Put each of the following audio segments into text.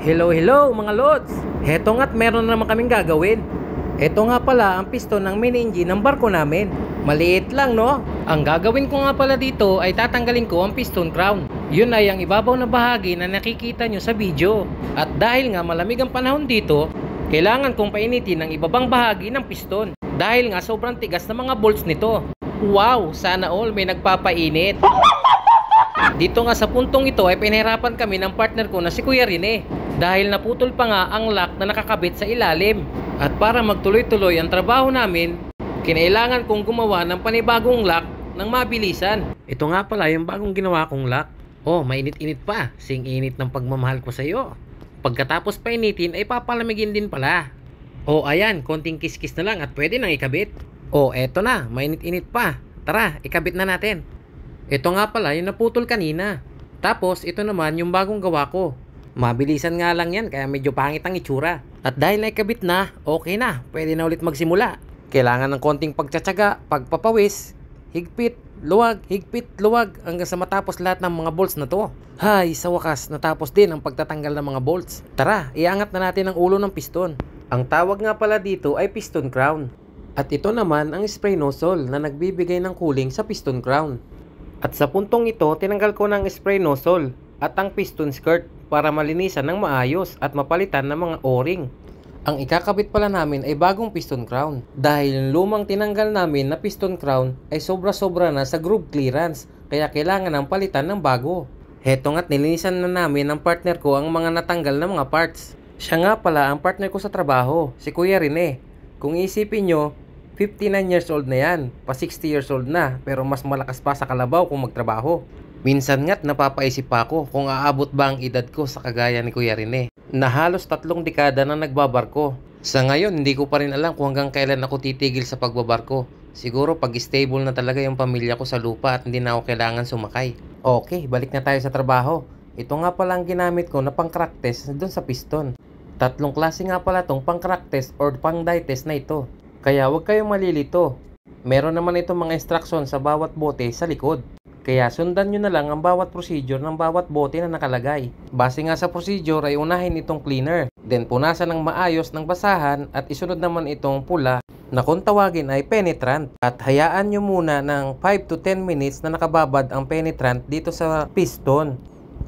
Hello mga lods! Heto nga't meron na naman kaming gagawin. Ito nga pala ang piston ng main engine ng barko namin. Maliit lang no? Ang gagawin ko nga pala dito ay tatanggalin ko ang piston crown. Yun ay ang ibabaw na bahagi na nakikita nyo sa video. At dahil nga malamig ang panahon dito, kailangan kong painitin ang ibabang bahagi ng piston. Dahil nga sobrang tigas na mga bolts nito. Wow! Sana all may nagpapainit. Dito nga sa puntong ito ay pinahirapan kami ng partner ko na si Kuya Rene dahil naputol pa nga ang lock na nakakabit sa ilalim. At para magtuloy-tuloy ang trabaho namin, kinailangan kong gumawa ng panibagong lock ng mabilisan. Ito nga pala yung bagong ginawa kong lock. Oh, mainit-init pa. Sing init ng pagmamahal ko sa iyo. Pagkatapos painitin ay papalamigin din pala. Oh, ayan, konting kiskis na lang at pwede nang ikabit. Oh, eto na, mainit-init pa. Tara, ikabit na natin. Ito nga pala yung naputol kanina. Tapos ito naman yung bagong gawa ko. Mabilisan nga lang yan kaya medyo pangit ang itsura. At dahil naikabit na, okay na. Pwede na ulit magsimula. Kailangan ng konting pagtsatsaga, pagpapawis, higpit, luwag, hanggang sa matapos lahat ng mga bolts na to. Hay, sa wakas natapos din ang pagtatanggal ng mga bolts. Tara, iangat na natin ang ulo ng piston. Ang tawag nga pala dito ay piston crown. At ito naman ang spray nozzle na nagbibigay ng cooling sa piston crown. At sa puntong ito, tinanggal ko ng spray nozzle at ang piston skirt para malinisan ng maayos at mapalitan ng mga o-ring. Ang ikakabit pala namin ay bagong piston crown dahil yung lumang tinanggal namin na piston crown ay sobra-sobra na sa groove clearance kaya kailangan ng palitan ng bago. Heto nga't nilinisan na namin ng partner ko ang mga natanggal na mga parts. Siya nga pala ang partner ko sa trabaho, si Kuya Rene. Kung isipin nyo, 59 years old na yan, pa 60 years old na, pero mas malakas pa sa kalabaw kung magtrabaho. Minsan nga't napapaisip pa ako kung aabot ba ang edad ko sa kagaya ni Kuya Rene, na halos 3 dekada na nagbabarko. Sa ngayon, hindi ko pa rin alam kung hanggang kailan ako titigil sa pagbabarko. Siguro pag stable na talaga yung pamilya ko sa lupa at hindi na ako kailangan sumakay. Okay, balik na tayo sa trabaho. Ito nga pala ang ginamit ko na pang crack test dun sa piston. 3 klase nga pala tong pang crack test or pang die test na ito. Kaya huwag kayong malilito. Meron naman itong mga instruction sa bawat bote sa likod. Kaya sundan nyo na lang ang bawat procedure ng bawat bote na nakalagay. Base nga sa procedure ay unahin itong cleaner. Then punasan ng maayos ng basahan at isunod naman itong pula na kung tawagin ay penetrant. At hayaan nyo muna ng 5 to 10 minutes na nakababad ang penetrant dito sa piston.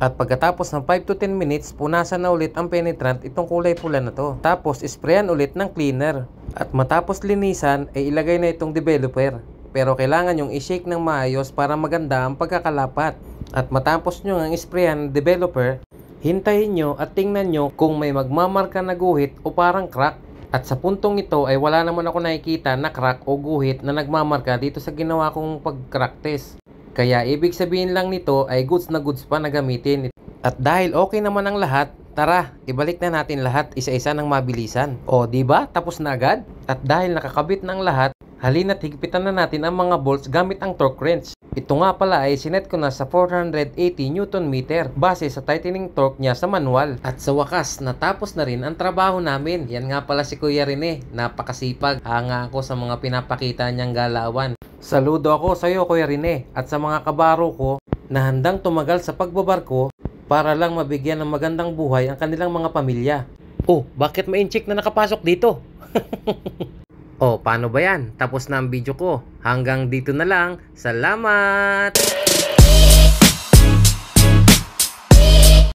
At pagkatapos ng 5 to 10 minutes, punasan na ulit ang penetrant itong kulay pula na to. Tapos sprayan ulit ng cleaner. At matapos linisan ay ilagay na itong developer. Pero kailangan yung i-shake ng maayos para maganda ang pagkakalapat. At matapos nyo ang sprayan ng developer, hintayin nyo at tingnan nyo kung may magmamarka na guhit o parang crack. At sa puntong ito ay wala naman ako nakikita na crack o guhit na nagmamarka dito sa ginawa kong pag-crack test. Kaya ibig sabihin lang nito ay goods na goods pa na gamitin. At dahil okay naman ang lahat, tara, ibalik na natin lahat isa-isa ng mabilisan. O, diba? Tapos na agad? At dahil nakakabit na ang lahat, halina't higpitan na natin ang mga bolts gamit ang torque wrench. Ito nga pala ay sinet ko na sa 480 Nm base sa tightening torque niya sa manual. At sa wakas, natapos na rin ang trabaho namin. Yan nga pala si Kuya Rene, napakasipag. Hanga ako sa mga pinapakita niyang galawan. Saludo ako sa iyo Kuya Rene at sa mga kabaro ko na handang tumagal sa pagbabarko para lang mabigyan ng magandang buhay ang kanilang mga pamilya. Oh, bakit may incheck na nakapasok dito? Oh, paano ba yan? Tapos na ang video ko. Hanggang dito na lang. Salamat!